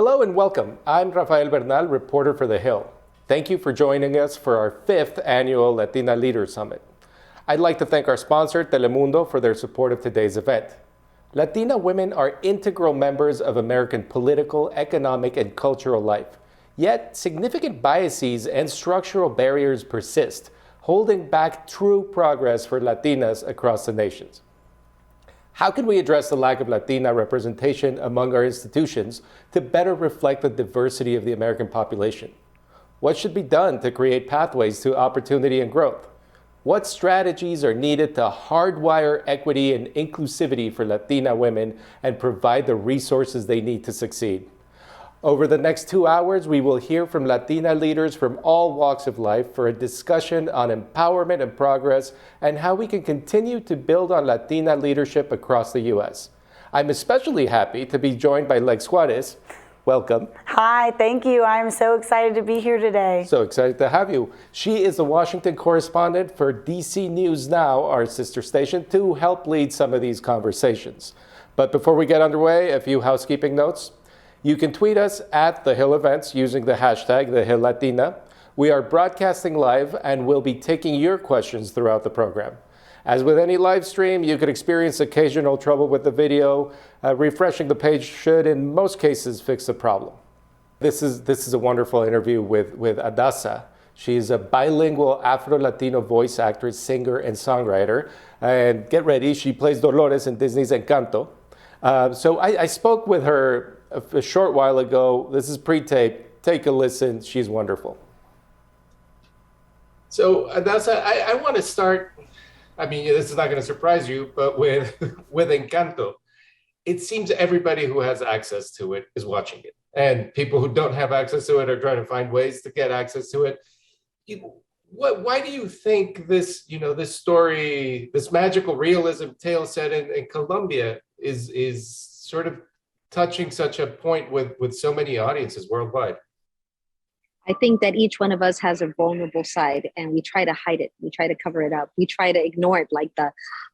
Hello and welcome. I'm Rafael Bernal, reporter for The Hill. Thank you for joining us for our 5th annual Latina Leaders Summit. I'd like to thank our sponsor, Telemundo, for their support of today's event. Latina women are integral members of American political, economic, and cultural life. Yet, significant biases and structural barriers persist, holding back true progress for Latinas across the nations. How can we address the lack of Latina representation among our institutions to better reflect the diversity of the American population? What should be done to create pathways to opportunity and growth? What strategies are needed to hardwire equity and inclusivity for Latina women and provide the resources they need to succeed? Over the next 2 hours, we will hear from Latina leaders from all walks of life for a discussion on empowerment and progress and how we can continue to build on Latina leadership across the U.S. I'm especially happy to be joined by Lex Juarez. Welcome. Hi, thank you. I'm so excited to be here today. So excited to have you. She is the Washington correspondent for DC News Now, our sister station, to help lead some of these conversations. But before we get underway, a few housekeeping notes. You can tweet us at The Hill Events using the hashtag #TheHillLatina. We are broadcasting live and will be taking your questions throughout the program. As with any live stream, you could experience occasional trouble with the video. Refreshing the page should, in most cases, fix the problem. This is a wonderful interview with Adassa. She's a bilingual Afro-Latino voice actress, singer, and songwriter. And get ready, she plays Dolores in Disney's Encanto. So I spoke with her a short while ago. This is pre-tape. Take a listen. She's wonderful. So Adassa, I want to start, I mean, this is not going to surprise you, but with Encanto. It seems everybody who has access to it is watching it. And people who don't have access to it are trying to find ways to get access to it. Why do you think this, this story, this magical realism tale set in Colombia is sort of touching such a point with so many audiences worldwide? I think that each one of us has a vulnerable side and we try to hide it. We try to cover it up. We try to ignore it, like the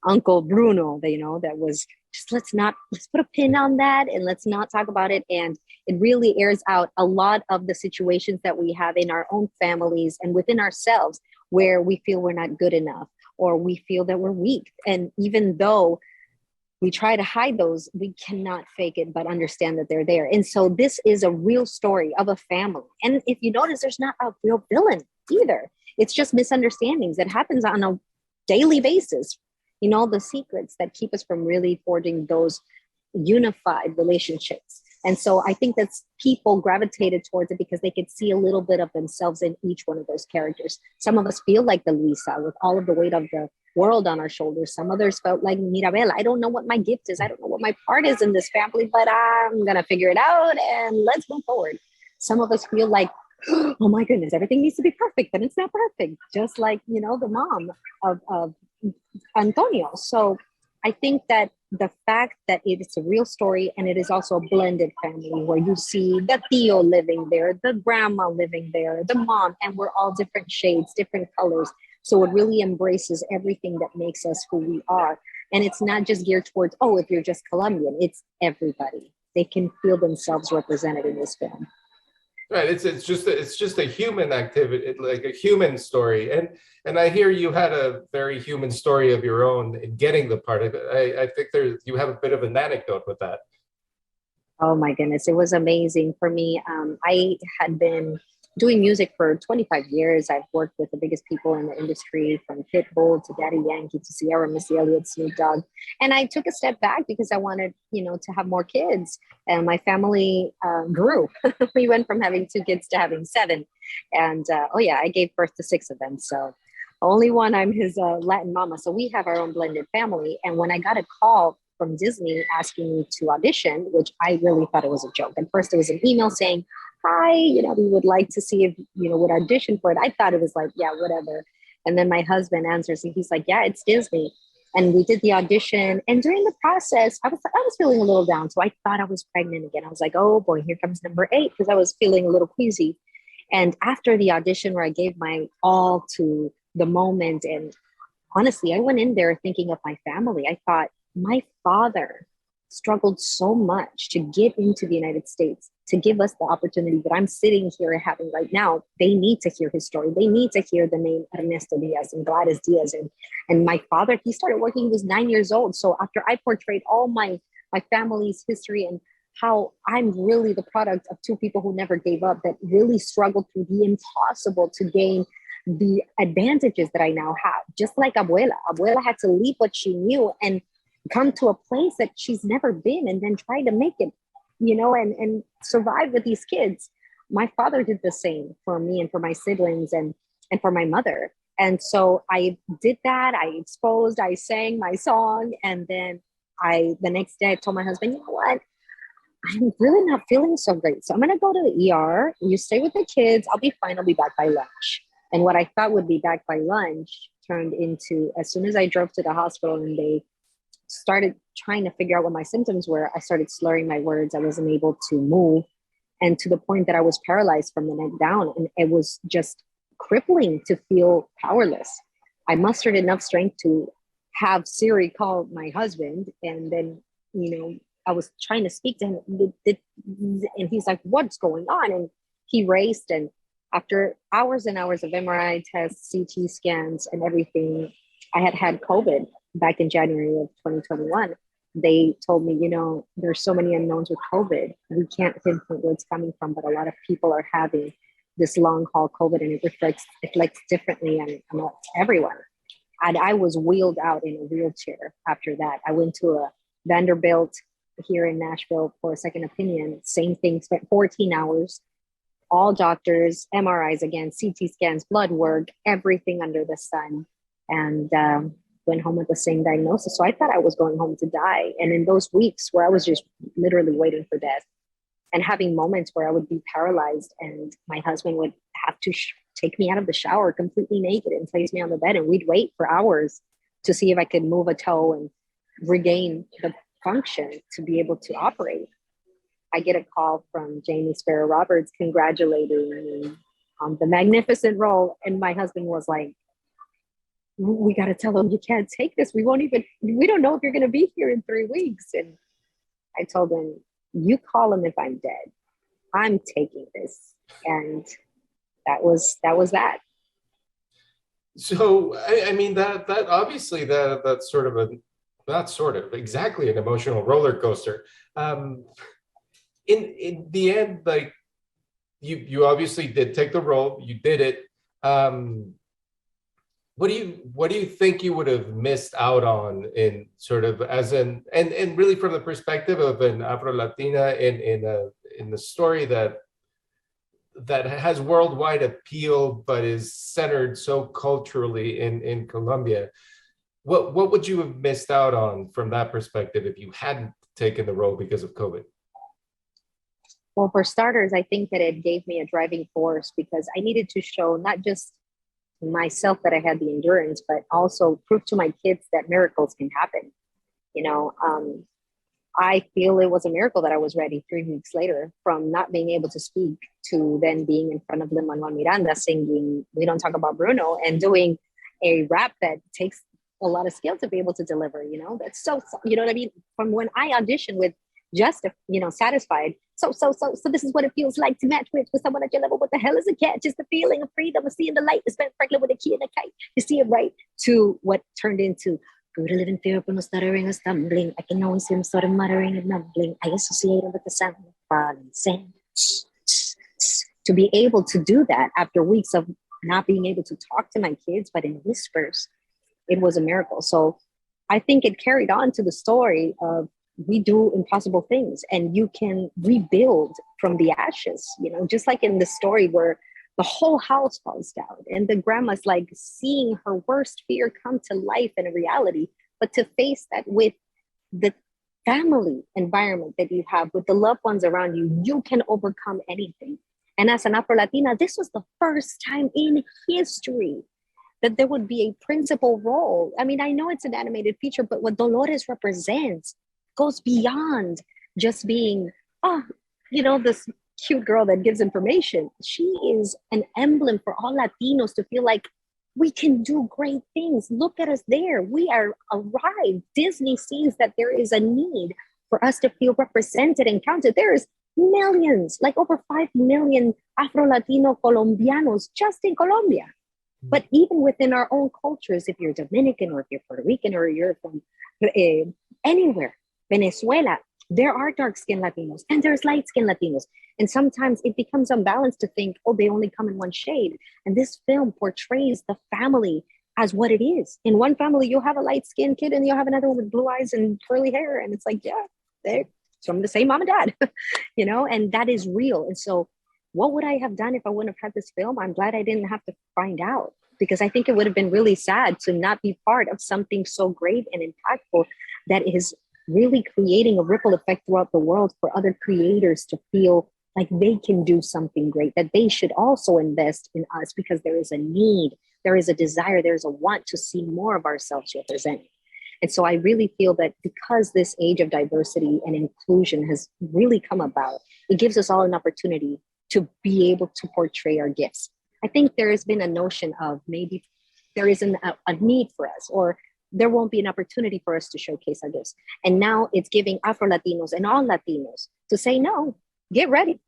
Uncle Bruno, that was just, let's put a pin on that and let's not talk about it. And it really airs out a lot of the situations that we have in our own families and within ourselves where we feel we're not good enough or we feel that we're weak. And even though we try to hide those, we cannot fake it, but understand that they're there. And so this is a real story of a family. And if you notice, there's not a real villain either. It's just misunderstandings that happens on a daily basis. The secrets that keep us from really forging those unified relationships. And so I think that people gravitated towards it because they could see a little bit of themselves in each one of those characters. Some of us feel like the Luisa with all of the weight of the world on our shoulders. Some others felt like Mirabel. I don't know what my gift is. I don't know what my part is in this family, but I'm going to figure it out and let's move forward. Some of us feel like, oh my goodness, everything needs to be perfect, but it's not perfect. Just like, the mom of Antonio. So I think that the fact that it is a real story and it is also a blended family where you see the tío living there, the grandma living there, the mom, and we're all different shades, different colors. So it really embraces everything that makes us who we are. And it's not just geared towards, if you're just Colombian, it's everybody. They can feel themselves represented in this film. Right, it's just a human activity, like a human story, and I hear you had a very human story of your own in getting the part of it. I think you have a bit of an anecdote with that. Oh my goodness, it was amazing for me. I had been doing music for 25 years. I've worked with the biggest people in the industry, from Pitbull to Daddy Yankee to Sierra, Missy Elliott, Snoop Dogg. And I took a step back because I wanted, to have more kids. And my family grew. We went from having 2 kids to having 7. And I gave birth to 6 of them. So only one, I'm his Latin mama. So we have our own blended family. And when I got a call from Disney asking me to audition, which I really thought it was a joke. At first, there was an email saying, hi, we would like to see if, would audition for it. I thought it was like, yeah, whatever. And then my husband answers and he's like, yeah, it's Disney. And we did the audition. And during the process, I was feeling a little down. So I thought I was pregnant again. I was like, oh boy, here comes number 8, because I was feeling a little queasy. And after the audition where I gave my all to the moment, and honestly, I went in there thinking of my family. I thought, my father struggled so much to get into the United States, to give us the opportunity that I'm sitting here having right now. They need to hear his story. They need to hear the name Ernesto Diaz and Gladys Diaz. And my father, he started working, he was 9 years old. So after I portrayed all my family's history and how I'm really the product of two people who never gave up, that really struggled through the impossible to gain the advantages that I now have. Just like Abuela. Abuela had to leave what she knew and come to a place that she's never been and then try to make it, and survive with these kids. My father did the same for me and for my siblings and for my mother. And so I did that. I exposed, I sang my song. And then the next day I told my husband, you know what? I'm really not feeling so great. So I'm going to go to the ER. You stay with the kids. I'll be fine. I'll be back by lunch. And what I thought would be back by lunch turned into, as soon as I drove to the hospital and they started trying to figure out what my symptoms were, I started slurring my words. I wasn't able to move. And to the point that I was paralyzed from the neck down. And it was just crippling to feel powerless. I mustered enough strength to have Siri call my husband. And then, I was trying to speak to him. And he's like, what's going on? And he raced. And after hours and hours of MRI tests, CT scans, and everything, I had COVID back in January of 2021. They told me, there's so many unknowns with COVID. We can't pinpoint where it's coming from, but a lot of people are having this long haul COVID, and it reflects differently on everyone. And I was wheeled out in a wheelchair after that. I went to a Vanderbilt here in Nashville for a second opinion. Same thing, spent 14 hours, all doctors, MRIs again, CT scans, blood work, everything under the sun. And went home with the same diagnosis. So I thought I was going home to die. And in those weeks where I was just literally waiting for death and having moments where I would be paralyzed and my husband would have to take me out of the shower completely naked and place me on the bed, and we'd wait for hours to see if I could move a toe and regain the function to be able to operate. I get a call from Jamie Sparrow Roberts congratulating me on the magnificent role. And my husband was like, we got to tell them you can't take this. We don't know if you're going to be here in 3 weeks. And I told him, you call him if I'm dead. I'm taking this. And that was that. So, I mean, that obviously that's sort of not sort of, exactly an emotional roller coaster. In the end, like you obviously did take the role, you did it. What do you think you would have missed out on in sort of and really from the perspective of an Afro-Latina in the story that has worldwide appeal but is centered so culturally in Colombia? What would you have missed out on from that perspective if you hadn't taken the role because of COVID? Well, for starters, I think that it gave me a driving force because I needed to show not just myself that I had the endurance, but also prove to my kids that miracles can happen. I feel it was a miracle that I was ready 3 weeks later, from not being able to speak to then being in front of Lin-Manuel Miranda singing We Don't Talk About Bruno and doing a rap that takes a lot of skill to be able to deliver, that's so, you know what I mean? From when I auditioned with Just, Satisfied. So this is what it feels like to match with someone at your level. What the hell is a catch? It's the feeling of freedom of seeing the light. It's been pregnant with a key and a kite. You see it right to what turned into go to live in fear, but no stuttering or stumbling. I can always hear him sort of muttering and mumbling. I associate him with the sound of falling sand. To be able to do that after weeks of not being able to talk to my kids, but in whispers, it was a miracle. So I think it carried on to the story of we do impossible things and you can rebuild from the ashes, just like in the story where the whole house falls down and the grandma's like seeing her worst fear come to life and a reality, but to face that with the family environment that you have, with the loved ones around you, you can overcome anything. And as an Afro-Latina, this was the first time in history that there would be a principal role. I mean, I know it's an animated feature, but what Dolores represents goes beyond just being, this cute girl that gives information. She is an emblem for all Latinos to feel like we can do great things. Look at us there. We are arrived. Disney sees that there is a need for us to feel represented and counted. There's millions, like over 5 million Afro-Latino Colombianos just in Colombia. But even within our own cultures, if you're Dominican or if you're Puerto Rican or you're from anywhere, Venezuela, there are dark-skinned Latinos and there's light-skinned Latinos. And sometimes it becomes unbalanced to think, oh, they only come in one shade. And this film portrays the family as what it is. In one family, you'll have a light-skinned kid and you'll have another one with blue eyes and curly hair. And it's like, yeah, they're from the same mom and dad, and that is real. And so what would I have done if I wouldn't have had this film? I'm glad I didn't have to find out, because I think it would have been really sad to not be part of something so great and impactful that is really creating a ripple effect throughout the world for other creators to feel like they can do something great, that they should also invest in us because there is a need, there is a desire, there's a want to see more of ourselves represented. And so I really feel that because this age of diversity and inclusion has really come about, it gives us all an opportunity to be able to portray our gifts. I think there has been a notion of maybe there isn't a need for us, or there won't be an opportunity for us to showcase our gifts. And now it's giving Afro-Latinos and all Latinos to say, no, get ready.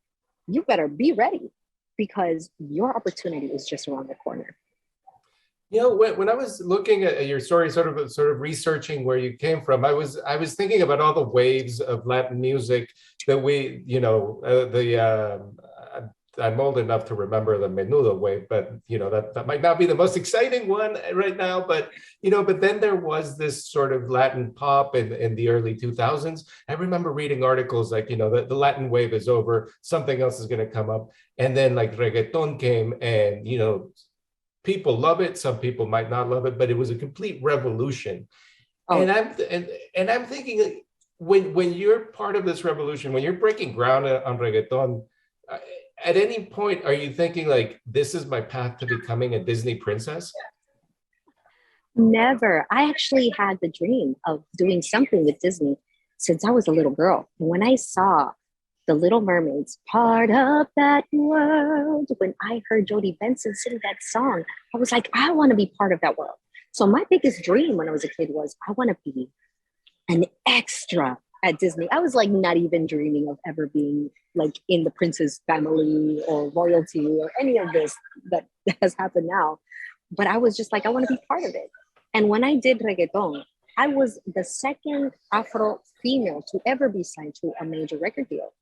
You better be ready, because your opportunity is just around the corner. When I was looking at your story, sort of researching where you came from, I was thinking about all the waves of Latin music that we, I'm old enough to remember the Menudo wave, but that might not be the most exciting one right now. But but then there was this sort of Latin pop in the early 2000s. I remember reading articles like the Latin wave is over, something else is going to come up, and then like reggaeton came, and people love it. Some people might not love it, but it was a complete revolution. Oh. And I'm thinking, when you're part of this revolution, when you're breaking ground on reggaeton, at any point, are you thinking like, this is my path to becoming a Disney princess? Never. I actually had the dream of doing something with Disney since I was a little girl. And when I saw The Little Mermaids, part of that world, when I heard Jodie Benson sing that song, I was like, I want to be part of that world. So my biggest dream when I was a kid was, I want to be an extra at Disney. I was like not even dreaming of ever being like in the princess family or royalty or any of this that has happened now. But I was just like, I want to be part of it. And when I did reggaeton, I was the second Afro female to ever be signed to a major record deal.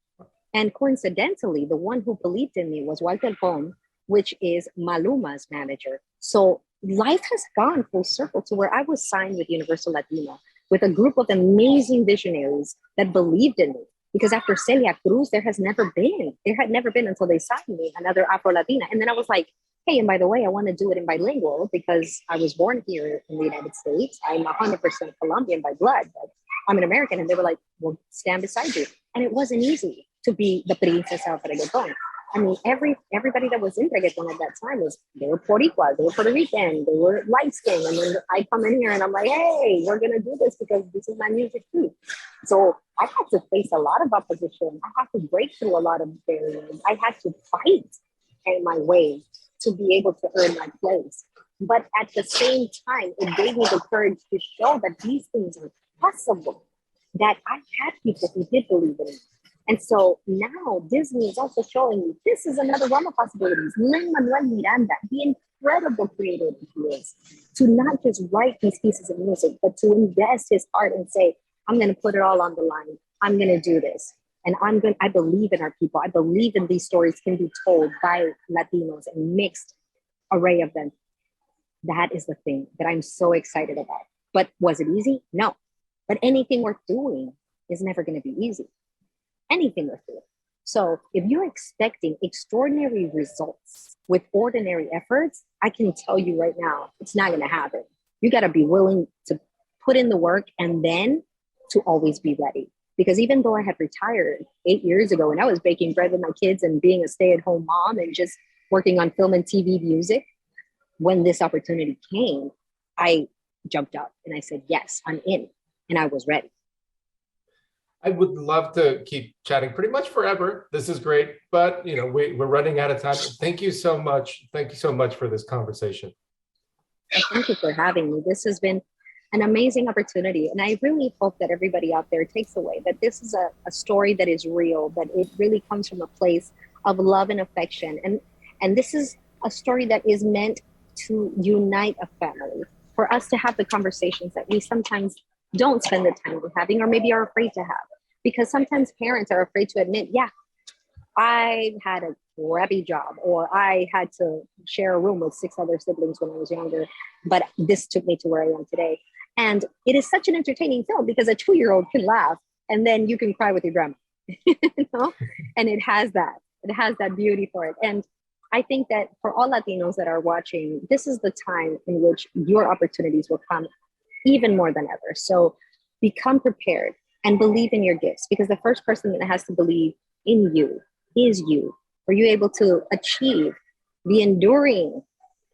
And coincidentally, the one who believed in me was Walter Pom, which is Maluma's manager. So life has gone full circle to where I was signed with Universal Latina, with a group of amazing visionaries that believed in me. Because after Celia Cruz, there had never been until they signed me, another Afro-Latina. And then I was like, hey, and by the way, I want to do it in bilingual because I was born here in the United States. I'm 100% Colombian by blood, but I'm an American. And they were like, well, stand beside you. And it wasn't easy to be the princesa of reggaeton. I mean, everybody that was in reggaeton at that time they were Boricuas, they were Puerto Rican, they were light skinned. And then I come in here and I'm like, hey, we're going to do this because this is my music too. So I had to face a lot of opposition. I had to break through a lot of barriers. I had to fight in my way to be able to earn my place. But at the same time, it gave me the courage to show that these things are possible, that I had people who did believe in me. And so now Disney is also showing me this is another realm of possibilities. Lin-Manuel Miranda, the incredible creator he is, to not just write these pieces of music, but to invest his heart and say, I'm going to put it all on the line. I'm going to do this. And I believe in our people. I believe in these stories can be told by Latinos and mixed array of them. That is the thing that I'm so excited about. But was it easy? No. But anything worth doing is never going to be easy. Anything worth doing. So if you're expecting extraordinary results with ordinary efforts, I can tell you right now, it's not going to happen. You got to be willing to put in the work and then to always be ready. Because even though I had retired 8 years ago and I was baking bread with my kids and being a stay-at-home mom and just working on film and TV music, when this opportunity came, I jumped up and I said, yes, I'm in. And I was ready. I would love to keep chatting pretty much forever. This is great, but we're running out of time. Thank you so much. Thank you so much for this conversation. Thank you for having me. This has been an amazing opportunity. And I really hope that everybody out there takes away that this is a story that is real, that it really comes from a place of love and affection. And this is a story that is meant to unite a family, for us to have the conversations that we sometimes don't spend the time having, or maybe are afraid to have. Because sometimes parents are afraid to admit, yeah, I had a crappy job, or I had to share a room with 6 other siblings when I was younger, but this took me to where I am today. And it is such an entertaining film because a 2-year-old can laugh and then you can cry with your grandma, you know? And it has that beauty for it. And I think that for all Latinos that are watching, this is the time in which your opportunities will come even more than ever. So become prepared and believe in your gifts, because the first person that has to believe in you is you. For you able to achieve the enduring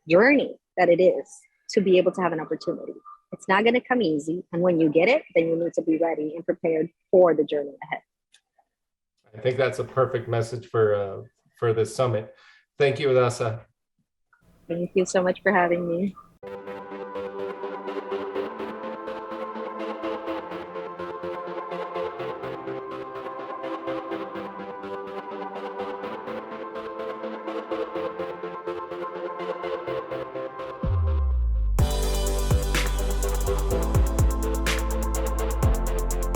journey that it is to be able to have an opportunity. It's not going to come easy. And when you get it, then you need to be ready and prepared for the journey ahead. I think that's a perfect message for this summit. Thank you, Adassa. Thank you so much for having me.